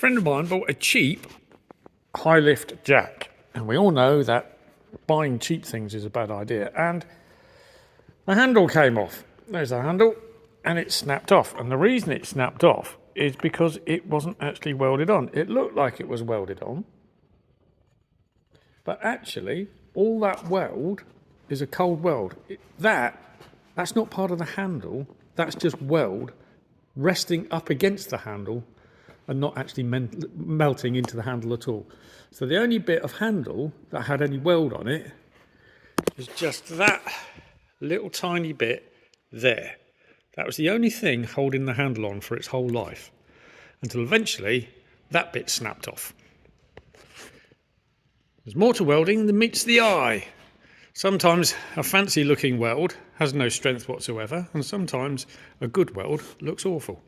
friend of mine bought a cheap high lift jack, and we all know that buying cheap things is a bad idea. And the handle came off. There's the handle, and it snapped off. And the reason it snapped off is because it wasn't actually welded on. It looked like it was welded on, but actually all that weld is a cold weld. That's not part of the handle. That's just weld resting up against the handle and not actually melting into the handle at all. So the only bit of handle that had any weld on it is just that little tiny bit there. That was the only thing holding the handle on for its whole life, until eventually that bit snapped off. There's more to welding than meets the eye. Sometimes a fancy looking weld has no strength whatsoever, and sometimes a good weld looks awful.